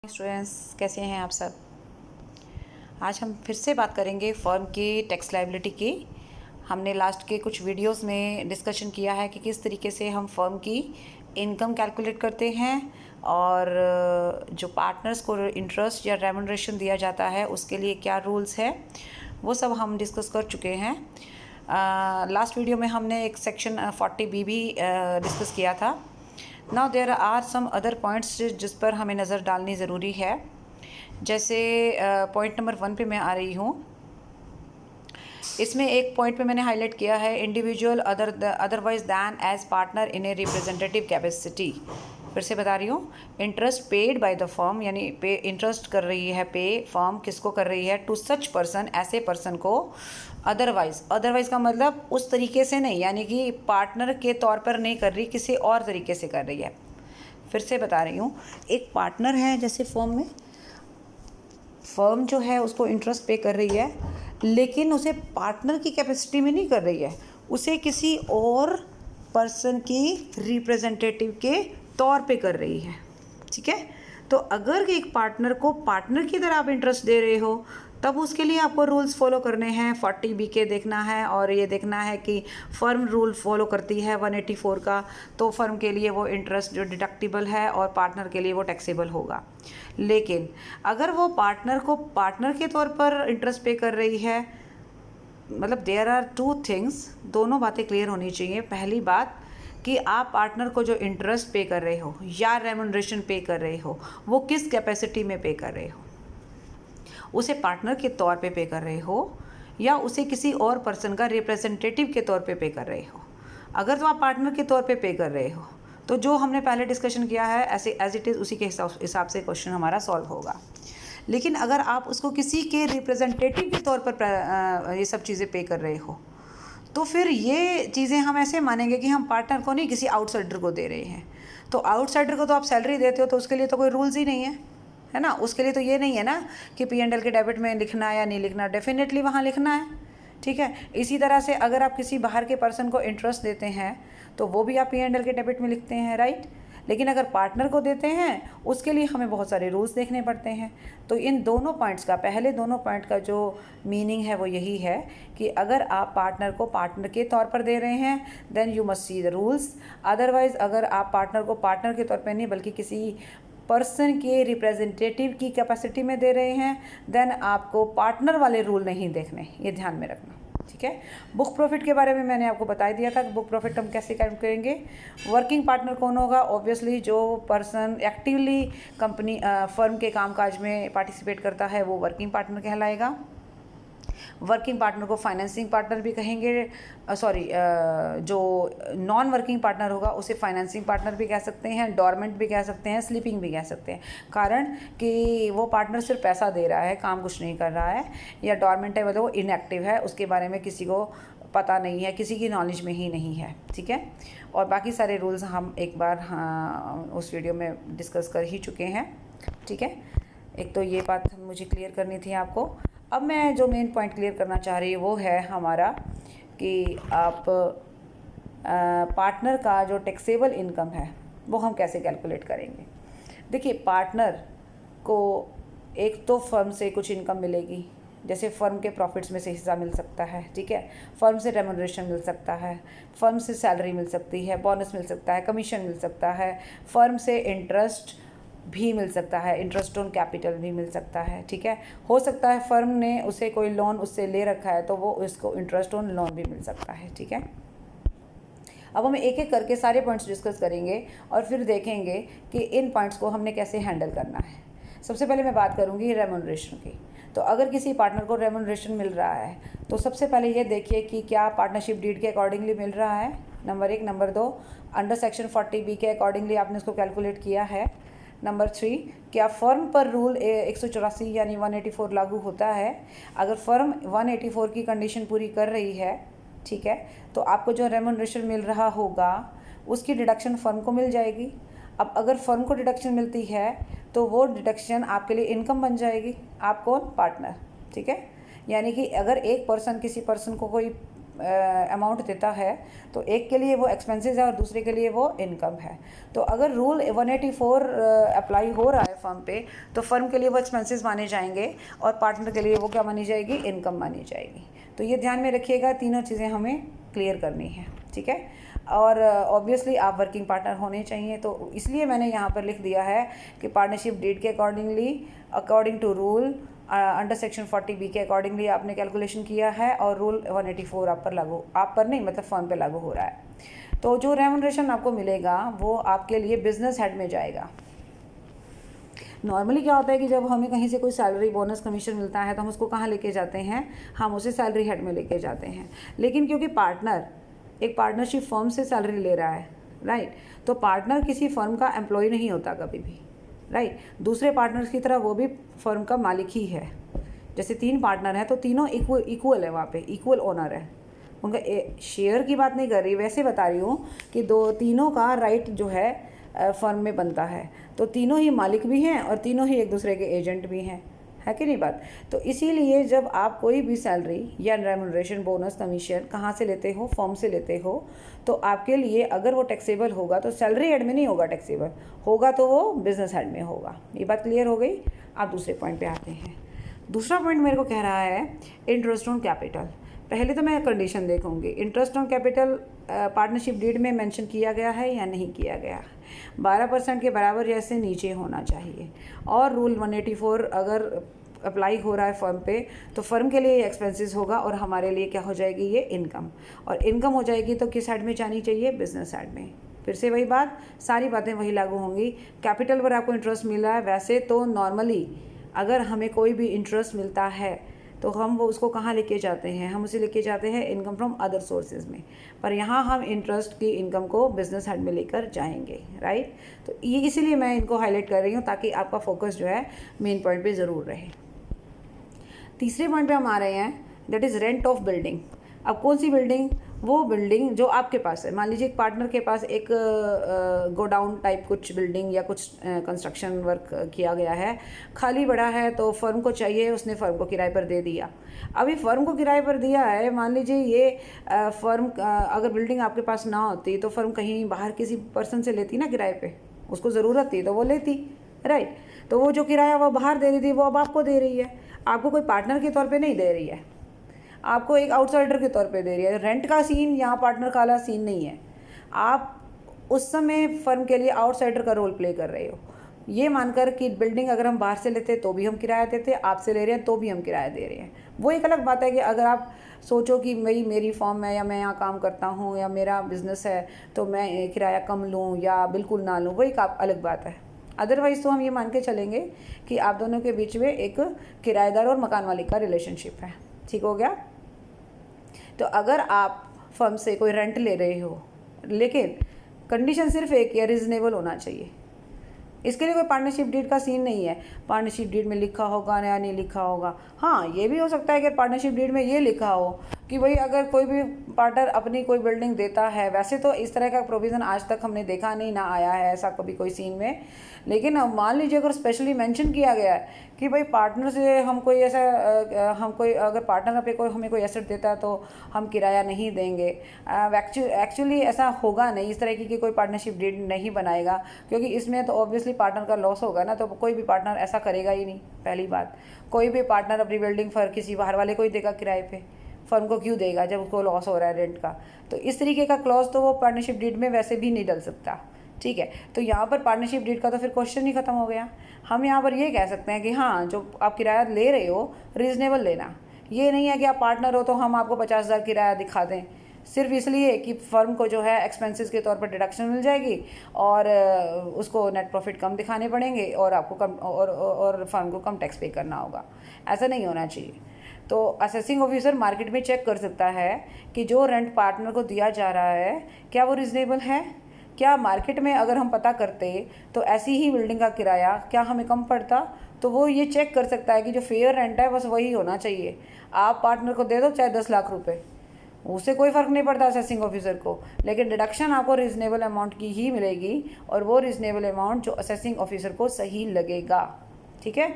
Students, कैसे हैं आप सब। आज हम फिर से बात करेंगे फर्म की टैक्स लायबिलिटी की। हमने लास्ट के कुछ वीडियोस में डिस्कशन किया है कि किस तरीके से हम फर्म की इनकम कैलकुलेट करते हैं और जो पार्टनर्स को इंटरेस्ट या रेम्यूनरेशन दिया जाता है उसके लिए क्या रूल्स है, वो सब हम डिस्कस कर चुके हैं। लास्ट वीडियो में हमने एक सेक्शन 40B भी डिस्कस किया था। Now there are some other points जिस पर हमें नज़र डालनी ज़रूरी है। जैसे पॉइंट नंबर 1 पे मैं आ रही हूँ। इसमें एक पॉइंट पे मैंने हाईलाइट किया है individual otherwise than as partner in a representative capacity. फिर से बता रही हूँ, interest paid by the firm, यानी पे इंटरेस्ट कर रही है पे फर्म किसको कर रही है, टू सच पर्सन, ऐसे पर्सन को। अदरवाइज का मतलब उस तरीके से नहीं, यानी कि पार्टनर के तौर पर नहीं कर रही, किसी और तरीके से कर रही है। फिर से बता रही हूँ, एक पार्टनर है जैसे फर्म में, फर्म जो है उसको इंटरेस्ट पे कर रही है, लेकिन उसे पार्टनर की कैपेसिटी में नहीं कर रही है, उसे किसी और पर्सन की रिप्रेजेंटेटिव के तौर पे कर रही है। ठीक है, तो अगर एक पार्टनर को पार्टनर की तरह आप इंटरेस्ट दे रहे हो तब उसके लिए आपको रूल्स फॉलो करने हैं। 40B के देखना है और ये देखना है कि फर्म रूल फॉलो करती है 184 का, तो फर्म के लिए वो इंटरेस्ट जो डिडक्टिबल है और पार्टनर के लिए वो टैक्सेबल होगा। लेकिन अगर वो पार्टनर को पार्टनर के तौर पर इंटरेस्ट पे कर रही है, मतलब देयर आर टू थिंग्स, दोनों बातें क्लियर होनी चाहिए। पहली बात कि आप पार्टनर को जो इंटरेस्ट पे कर रहे हो या रेम्यूनरेशन पे कर रहे हो वो किस कैपेसिटी में पे कर रहे हो, उसे पार्टनर के तौर पे कर रहे हो या उसे किसी और पर्सन का रिप्रेजेंटेटिव के तौर पे कर रहे हो। अगर तो आप पार्टनर के तौर पे कर रहे हो तो जो हमने पहले डिस्कशन किया है ऐसे एज इट इज़ उसी के हिसाब से क्वेश्चन हमारा सॉल्व होगा। लेकिन अगर आप उसको किसी के रिप्रेजेंटेटिव के तौर पर ये सब चीज़ें पे कर रहे हो तो फिर ये चीज़ें हम ऐसे मानेंगे कि हम पार्टनर को नहीं, किसी आउटसाइडर को दे रहे हैं। तो आउटसाइडर को तो आप सैलरी देते हो तो उसके लिए तो कोई रूल्स ही नहीं है ना। उसके लिए तो ये नहीं है ना कि P&L के डेबिट में लिखना है या नहीं लिखना, डेफिनेटली वहाँ लिखना है। ठीक है, इसी तरह से अगर आप किसी बाहर के पर्सन को इंटरेस्ट देते हैं तो वो भी आप P&L के डेबिट में लिखते हैं, राइट। लेकिन अगर पार्टनर को देते हैं उसके लिए हमें बहुत सारे रूल्स देखने पड़ते हैं। तो इन दोनों पॉइंट्स का, पहले दोनों पॉइंट का जो मीनिंग है वो यही है कि अगर आप पार्टनर को पार्टनर के तौर पर दे रहे हैं then you must see the rules. Otherwise अगर आप पार्टनर को पार्टनर के तौर पर नहीं बल्कि किसी पर्सन के रिप्रेजेंटेटिव की कैपेसिटी में दे रहे हैं देन आपको पार्टनर वाले रूल नहीं देखने, ये ध्यान में रखना। ठीक है, बुक प्रॉफिट के बारे में मैंने आपको बता दिया था कि बुक प्रॉफिट हम कैसे कैलकुलेट करेंगे। वर्किंग पार्टनर कौन होगा, ऑब्वियसली जो पर्सन एक्टिवली कंपनी फर्म के कामकाज में पार्टिसिपेट करता है वो वर्किंग पार्टनर कहलाएगा। वर्किंग पार्टनर को फाइनेंसिंग पार्टनर भी कहेंगे, जो नॉन वर्किंग पार्टनर होगा उसे फाइनेंसिंग पार्टनर भी कह सकते हैं, डॉर्मेंट भी कह सकते हैं, स्लीपिंग भी कह सकते हैं। कारण कि वो पार्टनर सिर्फ पैसा दे रहा है, काम कुछ नहीं कर रहा है, या डॉर्मेंट है मतलब वो इनएक्टिव है, उसके बारे में किसी को पता नहीं है, किसी की नॉलेज में ही नहीं है। ठीक है, और बाकी सारे रूल्स हम एक बार उस वीडियो में डिस्कस कर ही चुके हैं। ठीक है, एक तो ये बात मुझे क्लियर करनी थी आपको। अब मैं जो मेन पॉइंट क्लियर करना चाह रही हूँ वो है हमारा कि आप पार्टनर का जो टैक्सेबल इनकम है वो हम कैसे कैलकुलेट करेंगे। देखिए, पार्टनर को एक तो फर्म से कुछ इनकम मिलेगी, जैसे फर्म के प्रॉफिट्स में से हिस्सा मिल सकता है। ठीक है, फर्म से रेम्यूनरेशन मिल सकता है, फर्म से सैलरी मिल सकती है, बोनस मिल सकता है, कमीशन मिल सकता है, फर्म से इंटरेस्ट भी मिल सकता है, इंटरेस्ट ऑन कैपिटल भी मिल सकता है। ठीक है, हो सकता है फर्म ने उसे कोई लोन उससे ले रखा है तो वो उसको इंटरेस्ट ऑन लोन भी मिल सकता है। ठीक है, अब हम एक एक करके सारे पॉइंट्स डिस्कस करेंगे और फिर देखेंगे कि इन पॉइंट्स को हमने कैसे हैंडल करना है। सबसे पहले मैं बात करूंगी रेम्यूनरेशन की। तो अगर किसी पार्टनर को रेम्यूनरेशन मिल रहा है तो सबसे पहले ये देखिए कि क्या पार्टनरशिप डीड के अकॉर्डिंगली मिल रहा है, number 1। Number 2, under section 40B के अकॉर्डिंगली आपने उसको कैलकुलेट किया है। नंबर 3, क्या फर्म पर रूल 184 यानी 184 लागू होता है। अगर फर्म 184 की कंडीशन पूरी कर रही है, ठीक है, तो आपको जो रेम्यूनरेशन मिल रहा होगा उसकी डिडक्शन फर्म को मिल जाएगी। अब अगर फर्म को डिडक्शन मिलती है तो वो डिडक्शन आपके लिए इनकम बन जाएगी। आप कौन, पार्टनर। ठीक है, यानी कि अगर एक पर्सन किसी पर्सन को कोई अमाउंट देता है तो एक के लिए वो एक्सपेंसेस है और दूसरे के लिए वो इनकम है। तो अगर रूल 184 अप्लाई हो रहा है फर्म पे तो फर्म के लिए वो एक्सपेंसेस माने जाएंगे और पार्टनर के लिए वो क्या मानी जाएगी, इनकम मानी जाएगी। तो ये ध्यान में रखिएगा, तीनों चीज़ें हमें क्लियर करनी है, ठीक है। और ऑब्वियसली आप वर्किंग पार्टनर होने चाहिए, तो इसलिए मैंने यहाँ पर लिख दिया है कि पार्टनरशिप डीड के according to rule under section 40B के अकॉर्डिंगली आपने कैलकुलेशन किया है और रूल 184 आप पर नहीं मतलब फर्म पे लागू हो रहा है। तो जो रेम्यूनरेशन आपको मिलेगा वो आपके लिए बिजनेस हेड में जाएगा। नॉर्मली क्या होता है कि जब हमें कहीं से कोई सैलरी, बोनस, कमीशन मिलता है तो हम उसको कहाँ लेके जाते हैं, हम उसे सैलरी हेड में लेके जाते हैं। लेकिन क्योंकि पार्टनर एक पार्टनरशिप फर्म से सैलरी ले रहा है, राइट, तो पार्टनर किसी फर्म का एम्प्लॉय नहीं होता कभी भी, राइट। दूसरे पार्टनर्स की तरह वो भी फर्म का मालिक ही है। जैसे 3 पार्टनर हैं तो तीनों इक्वल है, वहाँ पे इक्वल ओनर है। उनका शेयर की बात नहीं कर रही, वैसे बता रही हूँ कि तीनों का राइट जो है फर्म में बनता है। तो तीनों ही मालिक भी हैं और तीनों ही एक दूसरे के एजेंट भी हैं, है कि नहीं बात। तो इसीलिए जब आप कोई भी सैलरी या रेम्यूनरेशन, बोनस, कमीशन कहाँ से लेते हो, फर्म से लेते हो, तो आपके लिए अगर वो टैक्सेबल होगा तो सैलरी हेड में नहीं होगा, टैक्सेबल होगा तो वो बिजनेस हेड में होगा। ये बात क्लियर हो गई। आप दूसरे पॉइंट पे आते हैं। दूसरा पॉइंट मेरे को कह रहा है इंटरेस्ट ऑन कैपिटल। पहले तो मैं कंडीशन देखूंगी, interest on capital partnership deed में मेंशन किया गया है या नहीं किया गया। 12% के बराबर जैसे नीचे होना चाहिए। और रूल 184 अगर अप्लाई हो रहा है फर्म पे तो फर्म के लिए एक्सपेंसेस होगा और हमारे लिए क्या हो जाएगी, ये इनकम। और इनकम हो जाएगी तो किस साइड में जानी चाहिए, बिजनेस साइड में। फिर से वही बात, सारी बातें वही लागू होंगी। कैपिटल पर आपको इंटरेस्ट मिल रहा है, वैसे तो नॉर्मली अगर हमें कोई भी इंटरेस्ट मिलता है तो हम वो उसको कहाँ लेके जाते हैं, हम उसे लेके जाते हैं इनकम फ्रॉम अदर सोर्सेज में। पर यहाँ हम इंटरेस्ट की इनकम को बिजनेस हेड में लेकर जाएंगे, राइट। तो ये इसीलिए मैं इनको हाईलाइट कर रही हूँ ताकि आपका फोकस जो है मेन पॉइंट पे ज़रूर रहे। तीसरे पॉइंट पे हम आ रहे हैं, that is rent of building. अब कौन सी बिल्डिंग, वो बिल्डिंग जो आपके पास है। मान लीजिए एक पार्टनर के पास एक गोडाउन टाइप कुछ बिल्डिंग या कुछ कंस्ट्रक्शन वर्क किया गया है, खाली पड़ा है, तो फर्म को चाहिए, उसने फर्म को किराए पर दे दिया। अभी फर्म को किराए पर दिया है, मान लीजिए ये फर्म अगर बिल्डिंग आपके पास ना होती तो फर्म कहीं बाहर किसी पर्सन से लेती ना किराए पे, उसको ज़रूरत थी तो वो लेती, राइट। तो वो जो किराया वो बाहर दे रही थी वो अब आपको दे रही है। आपको कोई पार्टनर के तौर पे नहीं दे रही है, आपको एक आउटसाइडर के तौर पे दे रही है। रेंट का सीन यहाँ पार्टनर का वाला सीन नहीं है। आप उस समय फर्म के लिए आउटसाइडर का रोल प्ले कर रहे हो, ये मानकर कि बिल्डिंग अगर हम बाहर से लेते तो भी हम किराया देते, आपसे ले रहे हैं तो भी हम किराया दे रहे हैं। वो एक अलग बात है कि अगर आप सोचो कि मेरी फर्म है या मैं यहाँ काम करता हूँ या मेरा बिजनेस है तो मैं किराया कम लूँ या बिल्कुल ना लूँ, वो एक अलग बात है। अदरवाइज़ तो हम ये मान के चलेंगे कि आप दोनों के बीच में एक किराएदार और मकान मालिक का रिलेशनशिप है, ठीक हो गया। तो अगर आप फर्म से कोई रेंट ले रहे हो, लेकिन कंडीशन सिर्फ एक है, रीजनेबल होना चाहिए। इसके लिए कोई पार्टनरशिप डीड का सीन नहीं है, पार्टनरशिप डीड में लिखा होगा या नहीं लिखा होगा। हाँ, ये भी हो सकता है कि पार्टनरशिप डीड में ये लिखा हो कि भाई अगर कोई भी पार्टनर अपनी कोई बिल्डिंग देता है, वैसे तो इस तरह का प्रोविज़न आज तक हमने देखा नहीं, ना आया है ऐसा कभी कोई सीन में। लेकिन मान लीजिए अगर स्पेशली मेंशन किया गया है कि भाई पार्टनर से हम कोई ऐसा अगर पार्टनर पे कोई हमें कोई एसेट देता है तो हम किराया नहीं देंगे। एक्चुअली ऐसा होगा नहीं, इस तरह की कोई पार्टनरशिप डीड नहीं बनाएगा, क्योंकि इसमें तो ऑब्वियसली पार्टनर का लॉस होगा ना, तो कोई भी पार्टनर ऐसा करेगा ही नहीं। पहली बात, कोई भी पार्टनर अपनी बिल्डिंग पर किसी बाहर वाले को ही देगा किराए पे, फर्म को क्यों देगा जब उसको लॉस हो रहा है रेंट का। तो इस तरीके का क्लॉज तो वो पार्टनरशिप डीड में वैसे भी नहीं डल सकता, ठीक है। तो यहाँ पर पार्टनरशिप डीड का तो फिर क्वेश्चन ही खत्म हो गया। हम यहाँ पर ये कह सकते हैं कि हाँ, जो आप किराया ले रहे हो रीजनेबल लेना। ये नहीं है कि आप पार्टनर हो तो हम आपको 50,000 किराया दिखा दें सिर्फ इसलिए कि फर्म को जो है एक्सपेंसेस के तौर पर डिडक्शन मिल जाएगी और उसको नेट प्रॉफिट कम दिखाने पड़ेंगे और आपको कम और फर्म को कम टैक्स पे करना होगा। ऐसा नहीं होना चाहिए। तो असेसिंग ऑफिसर मार्केट में चेक कर सकता है कि जो रेंट पार्टनर को दिया जा रहा है क्या वो रिजनेबल है। क्या मार्केट में अगर हम पता करते तो ऐसी ही बिल्डिंग का किराया क्या हमें कम पड़ता, तो वो ये चेक कर सकता है कि जो फेयर रेंट है बस वही होना चाहिए। आप पार्टनर को दे दो चाहे 10 लाख रुपए, उससे कोई फ़र्क नहीं पड़ता असेसिंग ऑफिसर को, लेकिन डिडक्शन आपको रीजनेबल अमाउंट की ही मिलेगी और वो रीजनेबल अमाउंट जो असेसिंग ऑफिसर को सही लगेगा, ठीक है।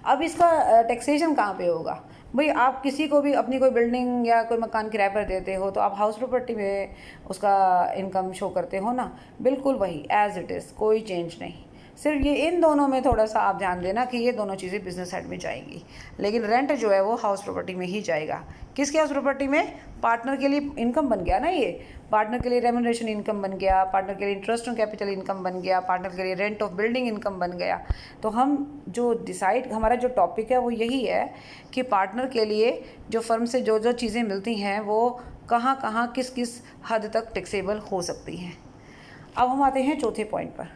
अब इसका टैक्सेशन कहाँ पे होगा, भाई आप किसी को भी अपनी कोई बिल्डिंग या कोई मकान किराए पर देते हो तो आप हाउस प्रॉपर्टी में उसका इनकम शो करते हो ना, बिल्कुल वही एज इट इज़, कोई चेंज नहीं। सिर्फ ये इन दोनों में थोड़ा सा आप ध्यान देना कि ये दोनों चीज़ें बिजनेस साइड में जाएंगी, लेकिन रेंट जो है वो हाउस प्रॉपर्टी में ही जाएगा। किसके हाउस प्रॉपर्टी में? पार्टनर के लिए इनकम बन गया ना, ये पार्टनर के लिए रेम्यूनरेशन इनकम बन गया, पार्टनर के लिए इंटरेस्ट ऑन कैपिटल इनकम बन गया, पार्टनर के लिए रेंट ऑफ बिल्डिंग इनकम बन गया। तो हम जो डिसाइड, हमारा जो टॉपिक है वो यही है कि पार्टनर के लिए जो फर्म से जो जो चीज़ें मिलती हैं वो कहाँ कहाँ किस किस हद तक टैक्सेबल हो सकती हैं। अब हम आते हैं चौथे पॉइंट पर।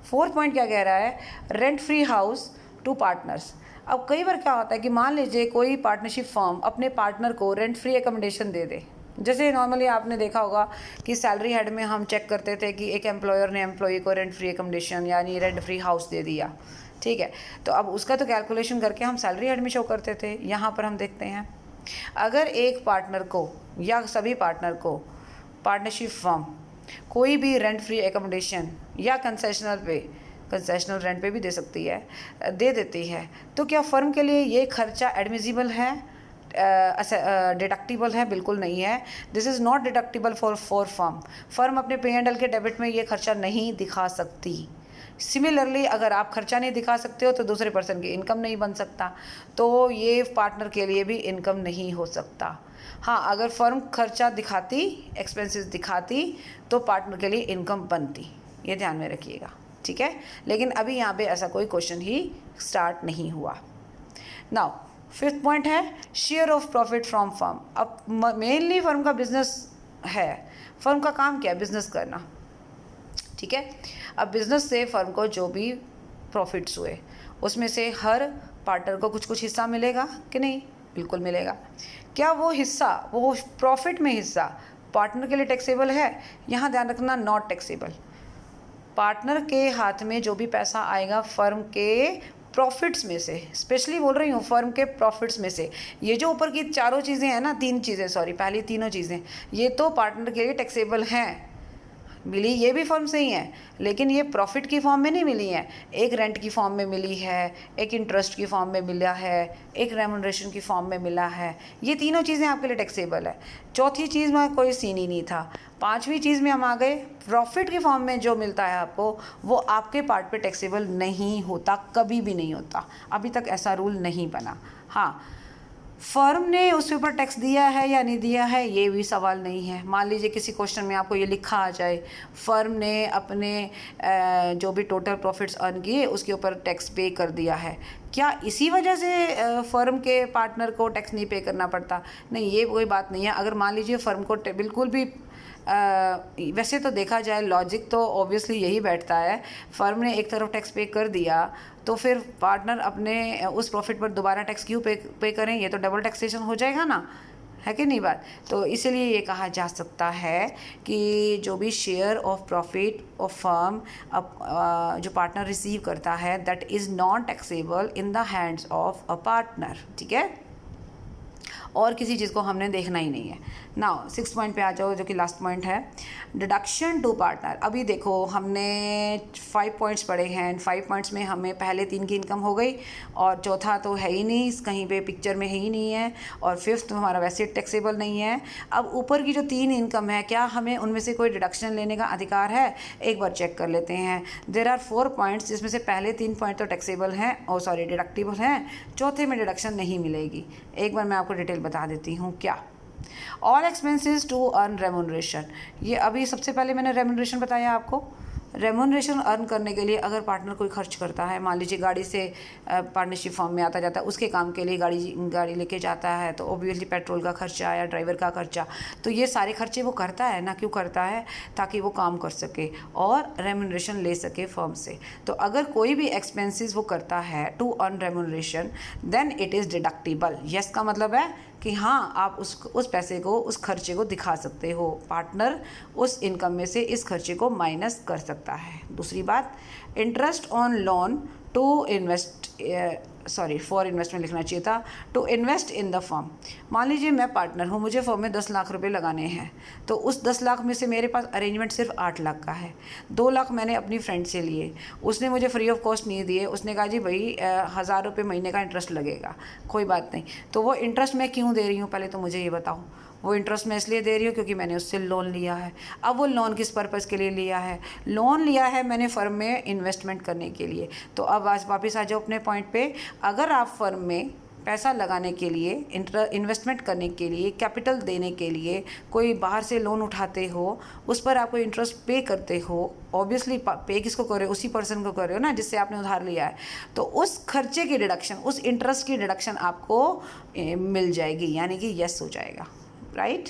फोर्थ पॉइंट क्या कह रहा है? Rent free house to partners. अब कई बार क्या होता है कि मान लीजिए कोई पार्टनरशिप फर्म अपने पार्टनर को रेंट फ्री एकोमोडेशन दे दे। जैसे नॉर्मली आपने देखा होगा कि सैलरी हेड में हम चेक करते थे कि एक एम्प्लॉयर ने एम्प्लॉई को रेंट फ्री एकोमोडेशन यानी रेंट फ्री हाउस दे दिया, ठीक है। तो अब उसका तो कैलकुलेशन करके हम सैलरी हेड में शो करते थे। यहाँ पर हम देखते हैं अगर एक पार्टनर को या सभी पार्टनर को पार्टनरशिप फर्म कोई भी रेंट फ्री एकोमोडेशन या कंसेशनल रेंट पे भी दे सकती है, दे देती है, तो क्या फर्म के लिए ये खर्चा एडमिजिबल है, डिडक्टिबल है? बिल्कुल नहीं है। This is not deductible for firm अपने P&L के डेबिट में ये खर्चा नहीं दिखा सकती। सिमिलरली अगर आप खर्चा नहीं दिखा सकते हो तो दूसरे पर्सन की इनकम नहीं बन सकता, तो ये पार्टनर के लिए भी इनकम नहीं हो सकता। हाँ, अगर फर्म खर्चा दिखाती, एक्सपेंसेस दिखाती, तो पार्टनर के लिए इनकम बनती। ये ध्यान में रखिएगा, ठीक है। लेकिन अभी यहाँ पे ऐसा कोई क्वेश्चन ही स्टार्ट नहीं हुआ। नाउ फिफ्थ पॉइंट है share of profit from firm. अब मेनली फर्म का बिजनेस है, फर्म का काम क्या है? बिजनेस करना, ठीक है। अब बिजनेस से फर्म को जो भी प्रॉफिट्स हुए उसमें से हर पार्टनर को कुछ कुछ हिस्सा मिलेगा कि नहीं? बिल्कुल मिलेगा। क्या वो हिस्सा, वो प्रॉफिट में हिस्सा पार्टनर के लिए टैक्सेबल है? यहाँ ध्यान रखना, नॉट टैक्सेबल। पार्टनर के हाथ में जो भी पैसा आएगा फर्म के प्रॉफिट्स में से, स्पेशली बोल रही हूँ फर्म के प्रॉफिट्स में से, ये जो ऊपर की चारों चीज़ें हैं ना, पहली तीनों चीज़ें ये तो पार्टनर के लिए टैक्सेबल हैं। मिली ये भी फर्म से ही है, लेकिन ये प्रॉफिट की फॉर्म में नहीं मिली है। एक रेंट की फॉर्म में मिली है, एक इंटरेस्ट की फॉर्म में मिला है, एक रेम्यूनरेशन की फॉर्म में मिला है। ये तीनों चीज़ें आपके लिए टैक्सेबल है। चौथी चीज़ में कोई सीन ही नहीं था। पांचवी चीज़ में हम आ गए, प्रॉफिट की फॉर्म में जो मिलता है आपको वो आपके पार्ट पे टैक्सेबल नहीं होता, कभी भी नहीं होता। अभी तक ऐसा रूल नहीं बना। हाँ, फर्म ने उस ऊपर टैक्स दिया है या नहीं दिया है ये भी सवाल नहीं है। मान लीजिए किसी क्वेश्चन में आपको ये लिखा आ जाए फर्म ने अपने जो भी टोटल प्रॉफिट्स अर्न किए उसके ऊपर टैक्स पे कर दिया है, क्या इसी वजह से फर्म के पार्टनर को टैक्स नहीं पे करना पड़ता? नहीं, ये कोई बात नहीं है। अगर मान लीजिए फर्म को बिल्कुल भी वैसे तो देखा जाए लॉजिक तो ऑब्वियसली यही बैठता है, फर्म ने एक तरफ टैक्स पे कर दिया तो फिर पार्टनर अपने उस प्रॉफिट पर दोबारा टैक्स क्यों पे करें? ये तो डबल टैक्सेशन हो जाएगा ना, है कि नहीं बात? तो इसीलिए ये कहा जा सकता है कि जो भी share of profit of firm जो पार्टनर रिसीव करता है that is not taxable in the hands of a partner, ठीक है। और किसी चीज़ को हमने देखना ही नहीं है। नाउ 6 पॉइंट पे आ जाओ जो कि लास्ट पॉइंट है, डिडक्शन टू पार्टनर। अभी देखो हमने 5 पॉइंट्स पढ़े हैं, 5 पॉइंट्स में हमें पहले 3 की इनकम हो गई और चौथा तो है ही नहीं, कहीं पे पिक्चर में है ही नहीं है, और फिफ्थ हमारा वैसे टैक्सेबल नहीं है। अब ऊपर की जो 3 इनकम है क्या हमें उनमें से कोई डिडक्शन लेने का अधिकार है? एक बार चेक कर लेते हैं। देयर आर 4 पॉइंट्स जिसमें से पहले 3 पॉइंट तो टैक्सेबल हैं डिडक्टिबल हैं, चौथे में डिडक्शन नहीं मिलेगी। एक बार मैं आपको डिटेल बता देती हूँ क्या। All expenses to earn remuneration, ये अभी सबसे पहले मैंने रेम्यूनरेशन बताया आपको। रेम्यूनरेशन अर्न करने के लिए अगर पार्टनर कोई खर्च करता है, मान लीजिए गाड़ी से पार्टनरशिप फॉर्म में आता जाता है, उसके काम के लिए गाड़ी लेके जाता है तो ऑब्वियसली पेट्रोल का खर्चा या ड्राइवर का खर्चा, तो ये सारे खर्चे वो करता है ना। क्यों करता है? ताकि वो काम कर सके और रेम्यूनरेशन ले सके फर्म से। तो अगर कोई भी एक्सपेंसेस वो करता है to earn remuneration then it is deductible. Yes का मतलब है कि हाँ आप उस पैसे को, उस खर्चे को दिखा सकते हो, पार्टनर उस इनकम में से इस खर्चे को माइनस कर सकता है। दूसरी बात, interest on loan to sorry for investment लिखना चाहिए था, to invest in the firm. मान लीजिए मैं पार्टनर हूँ, मुझे फर्म में 10 लाख रुपए लगाने हैं, तो उस 10 लाख में से मेरे पास अरेंजमेंट सिर्फ 8 लाख का है। 2 लाख मैंने अपनी फ्रेंड से लिए, उसने मुझे फ्री ऑफ कॉस्ट नहीं दिए, उसने कहा जी भाई 1000 रुपये महीने का इंटरेस्ट लगेगा, कोई बात नहीं। तो वो इंटरेस्ट मैं क्यों दे रही हूँ, पहले तो मुझे ये बताओ। वो इंटरेस्ट मैं इसलिए दे रही हूँ क्योंकि मैंने उससे लोन लिया है। अब वो लोन किस पर्पज़ के लिए लिया है? लोन लिया है मैंने फर्म में इन्वेस्टमेंट करने के लिए। तो अब आज वापस आ जाओ अपने पॉइंट पे। अगर आप फर्म में पैसा लगाने के लिए, इन्वेस्टमेंट करने के लिए, कैपिटल देने के लिए कोई बाहर से लोन उठाते हो, उस पर आपको इंटरेस्ट पे करते हो, ऑब्वियसली पे किसको कर रहे हो? उसी पर्सन को कर रहे हो ना जिससे आपने उधार लिया है। तो उस खर्चे की डिडक्शन, उस इंटरेस्ट की डिडक्शन आपको मिल जाएगी, यानी कि यस हो जाएगा, राइट।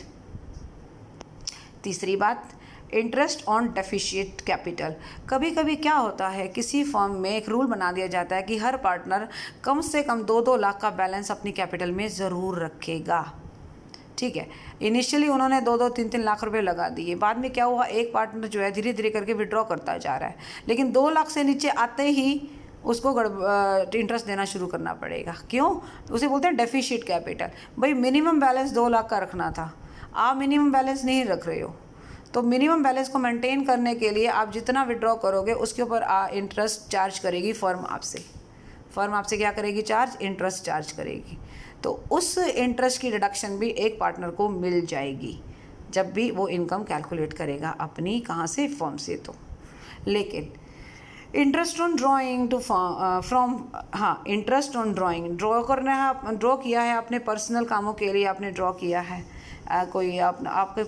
तीसरी बात, इंटरेस्ट ऑन डेफिशिएंट कैपिटल। कभी कभी क्या होता है, किसी फर्म में एक रूल बना दिया जाता है कि हर पार्टनर कम से कम 2-2 लाख का बैलेंस अपनी कैपिटल में ज़रूर रखेगा, ठीक है। इनिशियली उन्होंने 2-2, 3-3 लाख रुपए लगा दिए, बाद में क्या हुआ, एक पार्टनर जो है धीरे धीरे करके विड्रॉ करता जा रहा है, लेकिन 2 लाख से नीचे आते ही उसको इंटरेस्ट देना शुरू करना पड़ेगा। क्यों? उसे बोलते हैं डेफिशिएंट कैपिटल। भाई मिनिमम बैलेंस 2 लाख का रखना था, आप मिनिमम बैलेंस नहीं रख रहे हो, तो मिनिमम बैलेंस को मेंटेन करने के लिए आप जितना विड्रॉ करोगे उसके ऊपर इंटरेस्ट चार्ज करेगी फर्म आपसे। फर्म आपसे क्या करेगी? चार्ज, इंटरेस्ट चार्ज करेगी। तो उस इंटरेस्ट की डिडक्शन भी एक पार्टनर को मिल जाएगी जब भी वो इनकम कैलकुलेट करेगा अपनी, कहाँ से? फर्म से। तो लेकिन interest on drawing to from, हाँ, इंटरेस्ट ऑन ड्राइंग, ड्रॉ करना है, ड्रॉ किया है अपने पर्सनल कामों के लिए, आपने ड्रॉ किया है, कोई आपके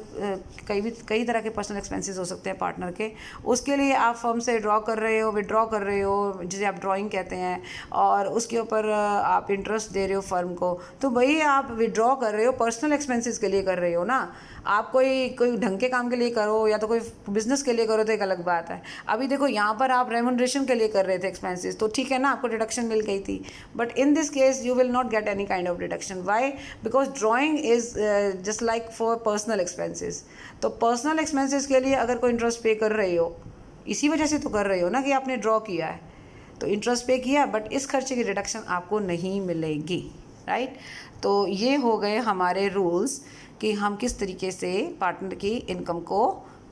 कई तरह के पर्सनल एक्सपेंसेस हो सकते हैं पार्टनर के, उसके लिए आप फर्म से ड्रॉ कर रहे हो, विड्रॉ कर रहे हो, जिसे आप ड्राइंग कहते हैं, और उसके ऊपर आप इंटरेस्ट दे रहे हो फर्म को। तो वही आप विड्रॉ कर रहे हो, पर्सनल एक्सपेंसेस के लिए कर रहे हो ना। आप कोई ढंग के काम के लिए करो या तो कोई बिजनेस के लिए करो तो एक अलग बात है। अभी देखो यहाँ पर आप रेम्यूनरेशन के लिए कर रहे थे एक्सपेंसेस, तो ठीक है ना, आपको डिडक्शन मिल गई थी। But in this case you will not get any kind of deduction. Why? Because drawing is just like for personal expenses. तो पर्सनल एक्सपेंसेस के लिए अगर कोई इंटरेस्ट पे कर रहे हो, इसी वजह से तो कर रहे हो ना कि आपने ड्रॉ किया है, तो इंटरेस्ट पे किया, बट इस खर्चे की डिडक्शन आपको नहीं मिलेगी, राइट। तो ये हो गए हमारे रूल्स कि हम किस तरीके से पार्टनर की इनकम को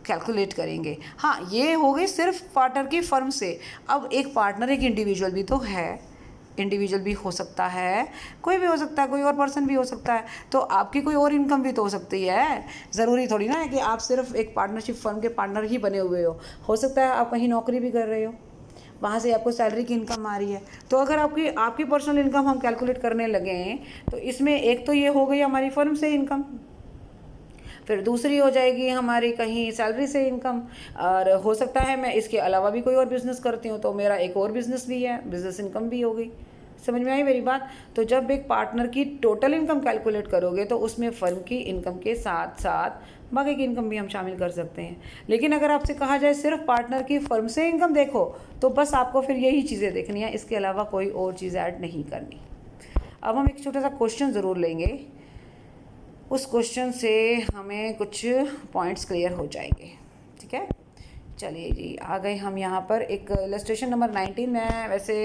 कैलकुलेट करेंगे। हाँ, ये हो गई सिर्फ पार्टनर की फर्म से। अब एक पार्टनर एक इंडिविजुअल भी तो है, इंडिविजुअल भी हो सकता है, कोई भी हो सकता है, कोई और पर्सन भी हो सकता है, तो आपकी कोई और इनकम भी तो हो सकती है। ज़रूरी थोड़ी ना है कि आप सिर्फ एक पार्टनरशिप फर्म के पार्टनर ही बने हुए हो सकता है आप कहीं नौकरी भी कर रहे हो, वहाँ से आपको सैलरी की इनकम आ रही है। तो अगर आपकी पर्सनल इनकम हम कैलकुलेट करने लगे हैं, तो इसमें एक तो ये हो गई हमारी फर्म से इनकम, फिर दूसरी हो जाएगी हमारी कहीं सैलरी से इनकम, और हो सकता है मैं इसके अलावा भी कोई और बिज़नेस करती हूँ तो मेरा एक और बिज़नेस भी है, बिज़नेस इनकम भी हो गई। समझ में आई मेरी बात? तो जब एक पार्टनर की टोटल इनकम कैलकुलेट करोगे तो उसमें फर्म की इनकम के साथ साथ बाकी की इनकम भी हम शामिल कर सकते हैं। लेकिन अगर आपसे कहा जाए सिर्फ पार्टनर की फर्म से इनकम देखो, तो बस आपको फिर यही चीज़ें देखनी है, इसके अलावा कोई और चीज़ ऐड नहीं करनी। अब हम एक छोटा सा क्वेश्चन ज़रूर लेंगे, उस क्वेश्चन से हमें कुछ पॉइंट्स क्लियर हो जाएंगे, ठीक है। चलिए जी, आ गए हम यहाँ पर एक इलस्ट्रेशन नंबर 19। मैं वैसे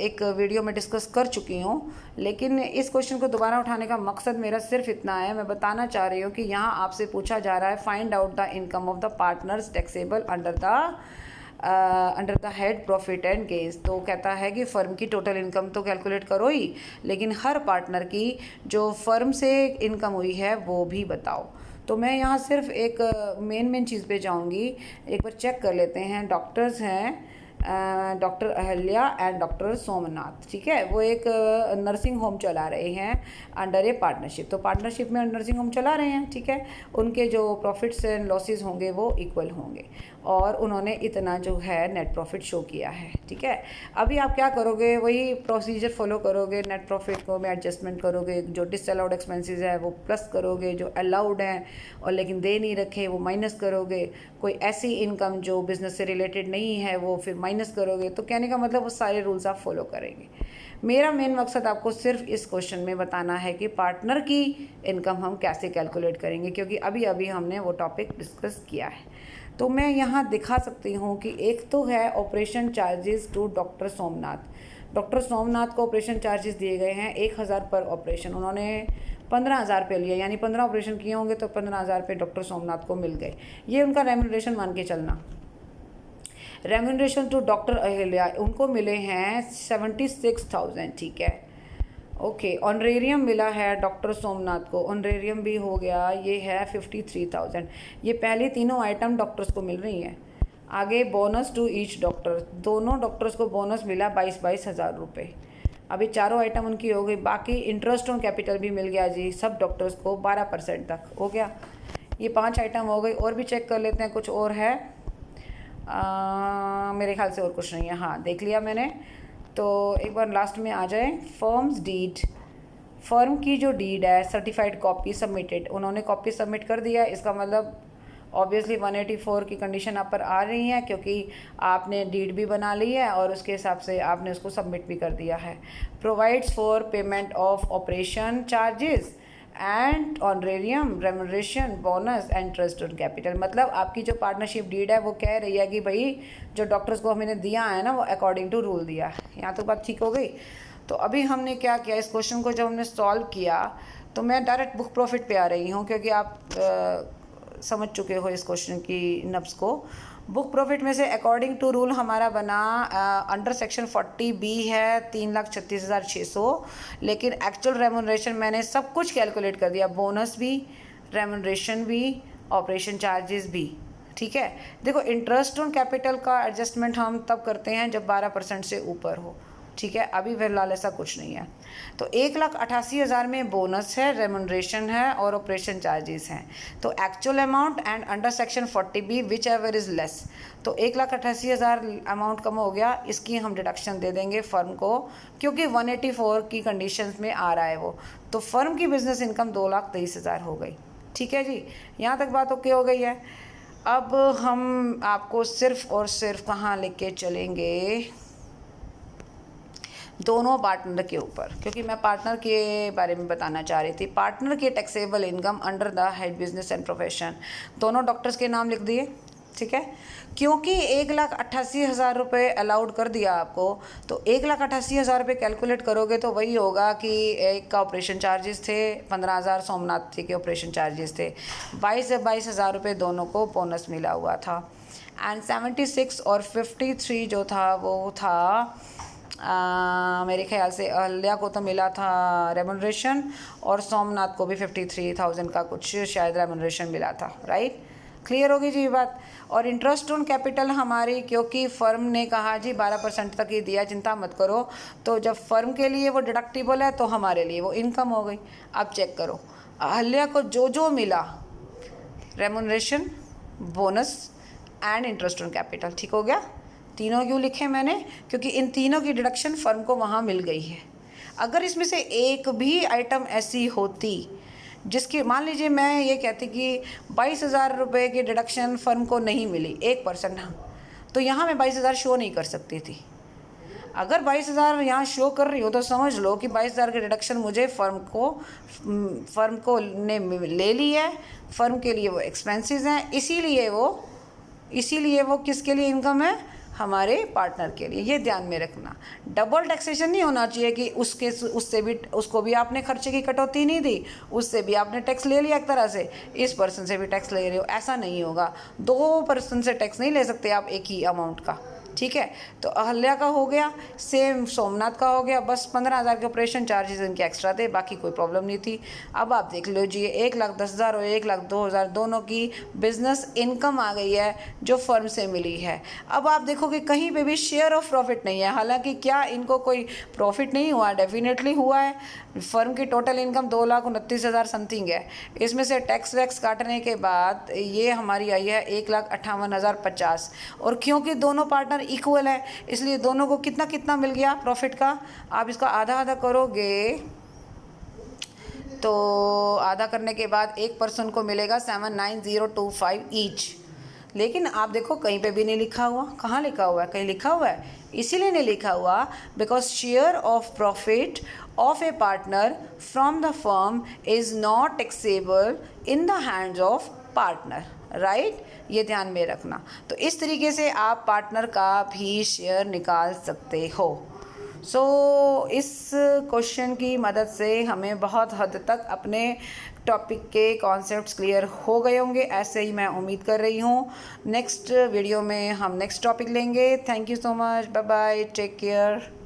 एक वीडियो में डिस्कस कर चुकी हूँ, लेकिन इस क्वेश्चन को दोबारा उठाने का मकसद मेरा सिर्फ इतना है, मैं बताना चाह रही हूँ कि यहाँ आपसे पूछा जा रहा है find out the income of the partners taxable under the head profit and gains. तो कहता है कि फर्म की टोटल इनकम तो कैलकुलेट करो ही, लेकिन हर पार्टनर की जो फर्म से इनकम हुई है वो भी बताओ। तो मैं यहाँ सिर्फ एक मेन चीज़ पे जाऊँगी, एक बार चेक कर लेते हैं। डॉक्टर्स हैं doctor Ahalya and doctor Somnath, ठीक है, वो एक नर्सिंग होम चला रहे हैं अंडर ए पार्टनरशिप। तो पार्टनरशिप में नर्सिंग होम चला रहे हैं, ठीक है, उनके जो प्रॉफिट्स एंड लॉसेस होंगे वो इक्वल होंगे, और उन्होंने इतना जो है नेट प्रॉफिट शो किया है, ठीक है। अभी आप क्या करोगे, वही प्रोसीजर फॉलो करोगे, नेट प्रॉफिट को में एडजस्टमेंट करोगे, जो डिसअलाउड एक्सपेंसेस है वो प्लस करोगे, जो अलाउड हैं और लेकिन दे नहीं रखे वो माइनस करोगे, कोई ऐसी इनकम जो बिज़नेस से रिलेटेड नहीं है वो फिर माइनस करोगे। तो कहने का मतलब वो सारे रूल्स आप फॉलो करेंगे। मेरा मेन मकसद आपको सिर्फ इस क्वेश्चन में बताना है कि पार्टनर की इनकम हम कैसे कैलकुलेट करेंगे, क्योंकि अभी अभी हमने वो टॉपिक डिस्कस किया है। तो मैं यहाँ दिखा सकती हूँ कि एक तो है operation charges to doctor Somnath. Doctor Somnath को ऑपरेशन चार्जेस दिए गए हैं 1000 पर ऑपरेशन, उन्होंने 15,000 पे लिया, यानी 15 ऑपरेशन किए होंगे तो 15,000 पे डॉक्टर सोमनाथ को मिल गए। ये उनका रेम्यूनरेशन मान के चलना। रेम्यूनरेशन टू डॉक्टर अहिल्या, उनको मिले हैं 76,000, ठीक है, ओके। ऑनरेरियम मिला है डॉक्टर सोमनाथ को, ऑनरेरियम भी हो गया, ये है 53,000। ये पहली तीनों आइटम डॉक्टर्स को मिल रही हैं। आगे बोनस टू ईच डॉक्टर, दोनों डॉक्टर्स को बोनस मिला 22 हज़ार रुपये। अभी चारों आइटम उनकी हो गई। बाकी इंटरेस्ट ऑन कैपिटल भी मिल गया जी सब डॉक्टर्स को 12% तक हो गया। ये 5 आइटम हो गई। और भी चेक कर लेते हैं, कुछ और है? मेरे ख्याल से और कुछ नहीं है। हाँ, देख लिया मैंने। तो एक बार लास्ट में आ जाए, फर्म्स डीड, फर्म की जो डीड है सर्टिफाइड कॉपी सबमिटेड, उन्होंने कॉपी सबमिट कर दिया। इसका मतलब ऑब्वियसली 184 की कंडीशन आप पर आ रही है, क्योंकि आपने डीड भी बना ली है और उसके हिसाब से आपने उसको सबमिट भी कर दिया है। Provides for payment of operation charges and honorarium, remuneration, bonus and interest on capital. मतलब आपकी जो पार्टनरशिप डीड है वो कह रही है कि भाई जो डॉक्टर्स को हमने दिया है ना वो अकॉर्डिंग टू रूल दिया है। यहाँ तो बात ठीक हो गई। तो अभी हमने क्या किया, इस क्वेश्चन को जब हमने सॉल्व किया तो मैं डायरेक्ट बुक प्रॉफिट पे आ रही हूँ, क्योंकि आप समझ चुके हो इस क्वेश्चन की नब्स को। बुक प्रॉफिट में से अकॉर्डिंग टू रूल हमारा बना अंडर सेक्शन 40B है 3,36,600, लेकिन एक्चुअल रेम्यूनरेशन मैंने सब कुछ कैलकुलेट कर दिया, बोनस भी, रेम्यूनरेशन भी, ऑपरेशन चार्जेस भी, ठीक है। देखो, इंटरेस्ट ऑन कैपिटल का एडजस्टमेंट हम तब करते हैं जब 12% से ऊपर हो, ठीक है। अभी फिलहाल ऐसा कुछ नहीं है। तो 1,88,000 में बोनस है, रेम्यूनरेशन है और ऑपरेशन चार्जेस हैं। तो actual amount and under section 40B which ever is less, तो 1,88,000 अमाउंट कम हो गया, इसकी हम डिडक्शन दे देंगे फर्म को, क्योंकि 184 की कंडीशंस में आ रहा है वो। तो फर्म की बिजनेस इनकम 2,23,000 हो गई, ठीक है जी। यहाँ तक बात ओके हो गई है। अब हम आपको सिर्फ और सिर्फ कहाँ लेके चलेंगे, दोनों पार्टनर के ऊपर, क्योंकि मैं पार्टनर के बारे में बताना चाह रही थी। पार्टनर की taxable income under the head business and profession, दोनों डॉक्टर्स के नाम लिख दिए, ठीक है। क्योंकि 1,88,000 रुपये अलाउड कर दिया आपको, तो 1,88,000 रुपये कैलकुलेट करोगे तो वही होगा कि एक का ऑपरेशन चार्जेस थे 15,000, सोमनाथ जी के ऑपरेशन चार्जेस थे 22,000 रुपये, दोनों को बोनस मिला हुआ था। एंड 76 और 53 जो था वो था मेरे ख्याल से अहल्या को तो मिला था रेम्यूनरेशन, और सोमनाथ को भी 53,000 का कुछ शायद रेम्यूनरेशन मिला था, राइट। क्लियर होगी जी ये बात। और इंटरेस्ट ऑन कैपिटल हमारी, क्योंकि फर्म ने कहा जी 12% तक ही दिया, चिंता मत करो, तो जब फर्म के लिए वो डिडक्टिबल है तो हमारे लिए वो इनकम हो गई। अब चेक करो, अहल्या को जो जो मिला, remuneration, bonus and interest on capital, ठीक हो गया। तीनों क्यों लिखे मैंने, क्योंकि इन तीनों की डिडक्शन फर्म को वहाँ मिल गई है। अगर इसमें से एक भी आइटम ऐसी होती जिसकी, मान लीजिए मैं ये कहती कि 22,000 रुपये की डिडक्शन फर्म को नहीं मिली 1%, तो यहाँ मैं 22,000 शो नहीं कर सकती थी। अगर 22,000 यहाँ शो कर रही हो तो समझ लो कि 22,000 की डिडक्शन मुझे फर्म को ने ले ली है, फर्म के लिए वो एक्सपेंसेस हैं, इसीलिए वो किसके लिए इनकम है, हमारे पार्टनर के लिए। ये ध्यान में रखना, डबल टैक्सेशन नहीं होना चाहिए कि उससे भी, उसको भी आपने खर्चे की कटौती नहीं दी, उससे भी आपने टैक्स ले लिया एक तरह से, इस पर्सन से भी टैक्स ले रहे हो, ऐसा नहीं होगा। 2 पर्सन से टैक्स नहीं ले सकते आप एक ही अमाउंट का, ठीक है। तो अहल्या का हो गया, सेम सोमनाथ का हो गया, बस 15,000 के ऑपरेशन चार्जेस इनके एक्स्ट्रा थे, बाकी कोई प्रॉब्लम नहीं थी। अब आप देख लो जी, 1,10,000 और 1,02,000 दोनों की बिजनेस इनकम आ गई है जो फर्म से मिली है। अब आप देखो कि कहीं पे भी शेयर ऑफ प्रॉफिट नहीं है, हालांकि क्या इनको कोई प्रॉफिट नहीं हुआ, डेफिनेटली हुआ है। फर्म की टोटल इनकम 2,29,000 समथिंग है, इसमें से टैक्स वैक्स काटने के बाद ये हमारी आई है 1,58,050। और क्योंकि दोनों पार्टनर इक्वल है, इसलिए दोनों को कितना कितना मिल गया प्रॉफिट का। आप इसका आधा आधा करोगे तो आधा करने के बाद एक पर्सन को मिलेगा 79025 ईच। लेकिन आप देखो कहीं पे भी नहीं लिखा हुआ, कहाँ लिखा हुआ है, कहीं लिखा हुआ है, इसीलिए नहीं लिखा हुआ because share of profit of A partner from the firm is not taxable in the hands of partner, right, ये ध्यान में रखना। तो इस तरीके से आप पार्टनर का भी शेयर निकाल सकते हो। इस क्वेश्चन की मदद से हमें बहुत हद तक अपने टॉपिक के कॉन्सेप्ट्स क्लियर हो गए होंगे, ऐसे ही मैं उम्मीद कर रही हूँ। नेक्स्ट वीडियो में हम नेक्स्ट टॉपिक लेंगे। Thank you so much, bye bye, take care.